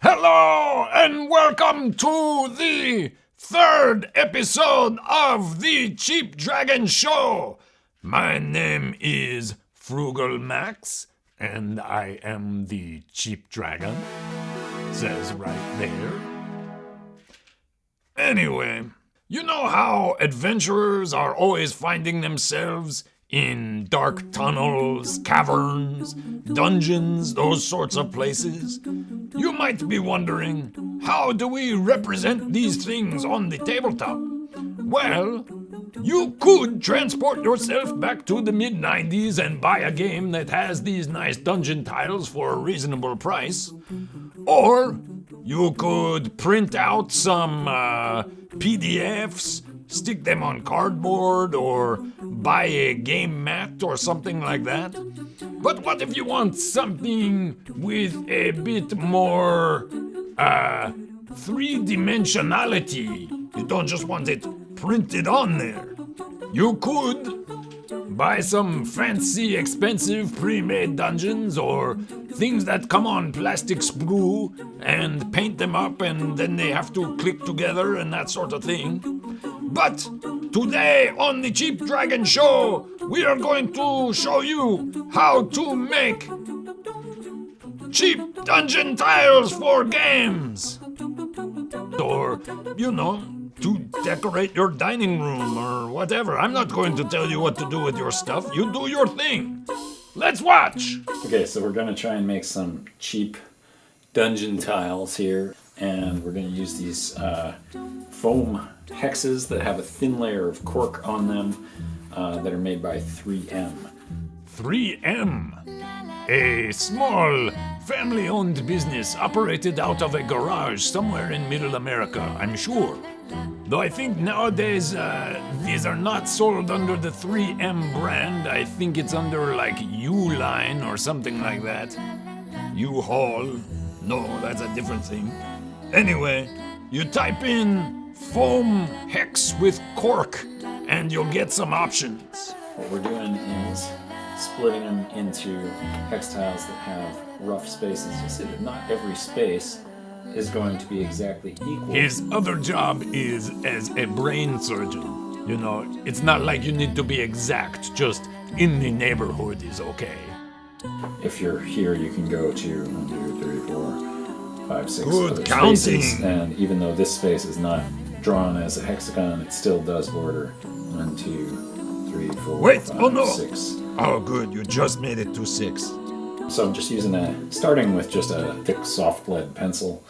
Hello and welcome to the third episode of the Cheap Dragon Show. My name is Frugalmax and I am the Cheap Dragon. Says right there. Anyway, you know how adventurers are always finding themselves in dark tunnels, caverns, dungeons, those sorts of places? You might be wondering, how do we represent these things on the tabletop? Well, you could transport yourself back to the mid-90s and buy a game that has these nice dungeon tiles for a reasonable price. Or you could print out some PDFs, stick them on cardboard, or buy a game mat or something like that. But what if you want something with a bit more three-dimensionality? You don't just want it printed on there. You could buy some fancy, expensive pre-made dungeons or things that come on plastic sprue and paint them up and then they have to click together and that sort of thing. But today on the Cheap Dragon Show, we are going to show you how to make cheap dungeon tiles for games. Or, to decorate your dining room or whatever. I'm not going to tell you what to do with your stuff. You do your thing. Let's watch. Okay, so we're going to try and make some cheap dungeon tiles here. And we're going to use these foam hexes that have a thin layer of cork on them that are made by 3M. 3M, a small family-owned business operated out of a garage somewhere in Middle America, I'm sure. Though I think nowadays these are not sold under the 3M brand. I think it's under like U-Line or something like that. U-Haul. No, that's a different thing. Anyway, you type in foam hex with cork and you'll get some options. What we're doing is splitting them into hex tiles that have rough spaces. You see that not every space is going to be exactly equal. His other job is as a brain surgeon. It's not like you need to be exact, just in the neighborhood is okay. If you're here, you can go to 1, 2, 3, 4, 5, 6 Good other counting. spaces. And even though this space is not drawn as a hexagon, it still does border 1, 2, 3, 4, Wait, 5, oh no. 6. Oh good, you just made it to 6. So I'm just starting with just a thick soft lead pencil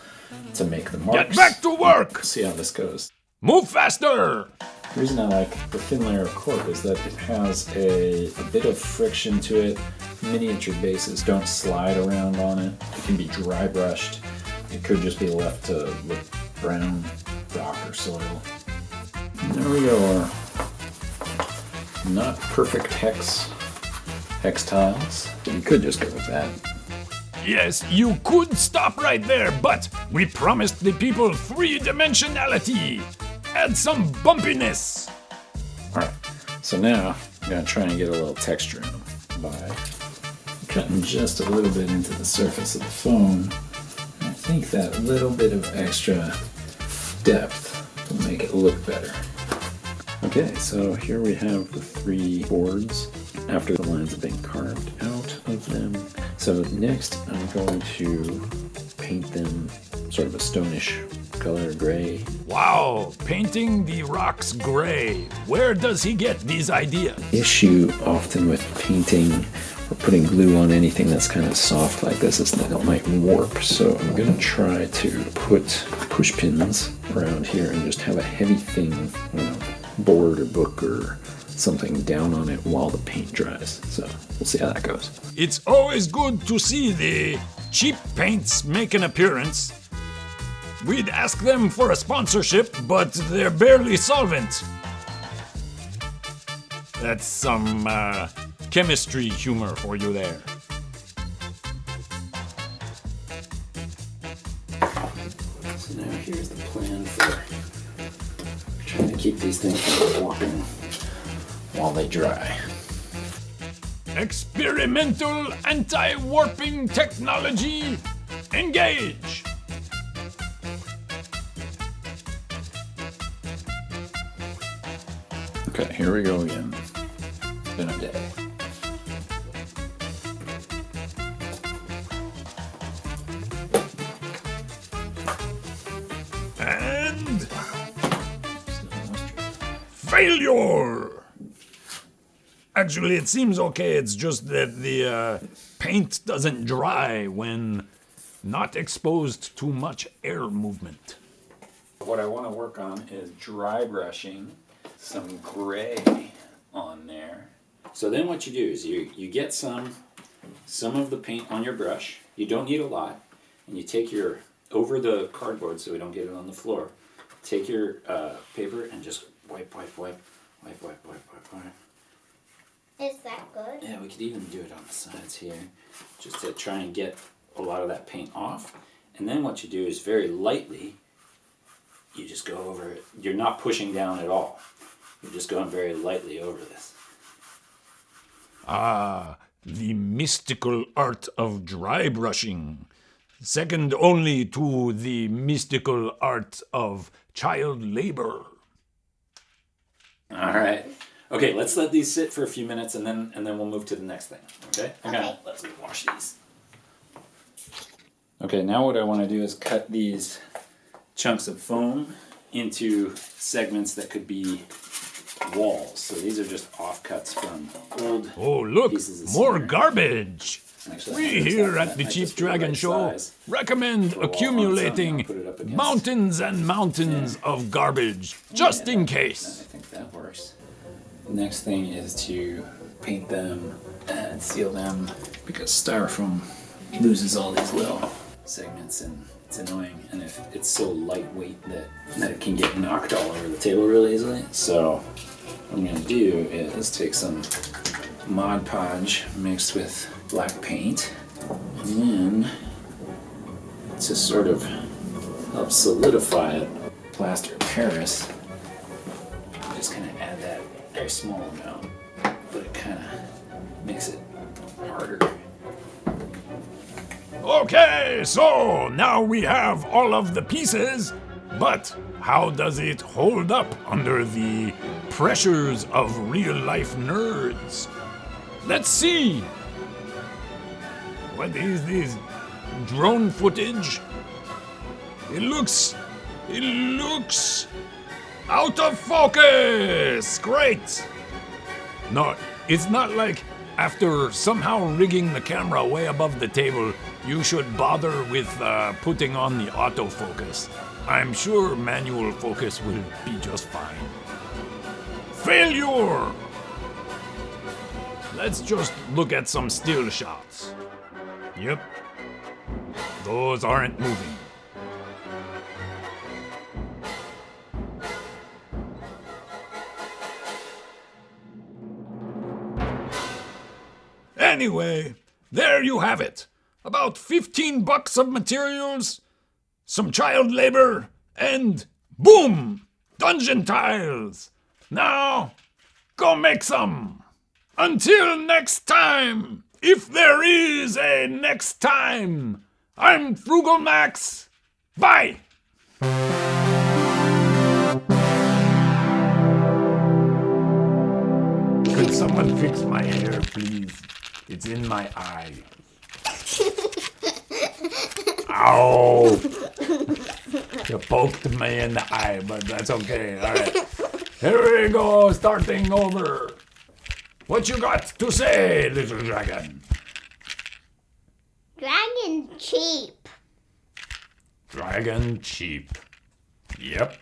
to make the marks. Get back to work! See how this goes. Move faster! The reason I like the thin layer of cork is that it has a bit of friction to it. Miniature bases don't slide around on it. It can be dry brushed. It could just be left to look brown rock or soil. And there we go. Our not perfect hex tiles. You could just go with that. Yes, you could stop right there, but we promised the people three-dimensionality. Add some bumpiness. Alright, so now I'm going to try and get a little texture in them by cutting just a little bit into the surface of the foam. I think that little bit of extra depth will make it look better. Okay, so here we have the 3 boards after the lines have been carved out of them. So next I'm going to paint them sort of a stonish color, gray. Wow, painting the rocks gray. Where does he get these ideas? Issue often with painting or putting glue on anything that's kind of soft like this is that it might warp. So I'm going to try to put push pins around here and just have a heavy thing, board or book or something down on it while the paint dries. So we'll see how that goes. It's always good to see the cheap paints make an appearance. We'd ask them for a sponsorship, but they're barely solvent. That's some chemistry humor for you there. So now here's the plan for trying to keep these things from warping while they dry. Experimental anti-warping technology, engage! Okay, here we go again. It's been a day. And failure! Actually, it seems okay. It's just that the paint doesn't dry when not exposed to much air movement. What I want to work on is dry brushing some gray on there. So then what you do is you get some of the paint on your brush. You don't need a lot. And you take your, over the cardboard so we don't get it on the floor, take your paper and just wipe. Is that good? Yeah, we could even do it on the sides here, just to try and get a lot of that paint off. And then what you do is very lightly, you just go over it. You're not pushing down at all. You're just going very lightly over this. Ah, the mystical art of dry brushing. Second only to the mystical art of child labor. All right. Okay, let's let these sit for a few minutes and then we'll move to the next thing. Okay? Okay. Let's wash these. Okay, now what I want to do is cut these chunks of foam into segments that could be walls. So these are just offcuts from old Look, pieces of more cement. garbage. Actually, We here at the Cheap Dragon Show recommend accumulating mountains and mountains of garbage, just in I case. think that works. Next thing is to paint them and seal them because styrofoam loses all these little segments and it's annoying, and if it's so lightweight that it can get knocked all over the table really easily. So what I'm going to do is take some Mod Podge mixed with black paint, and then to sort of help solidify it, plaster of Paris. Just kind of add that very small amount, but it kind of makes it harder. Okay, so now we have all of the pieces, but how does it hold up under the pressures of real-life nerds? Let's see. What is this? Drone footage? It looks out of focus! Great! No, it's not like after somehow rigging the camera way above the table, you should bother with putting on the autofocus. I'm sure manual focus will be just fine. Failure! Let's just look at some still shots. Yep. Those aren't moving. Anyway, there you have it. About $15 of materials, some child labor, and boom! Dungeon tiles! Now, go make some! Until next time, if there is a next time, I'm Frugalmax. Bye! Could someone fix my hair, please? It's in my eye. Ow! You poked me in the eye, but that's okay. All right. Here we go, starting over. What you got to say, little dragon? Dragon cheap. Dragon cheap. Yep.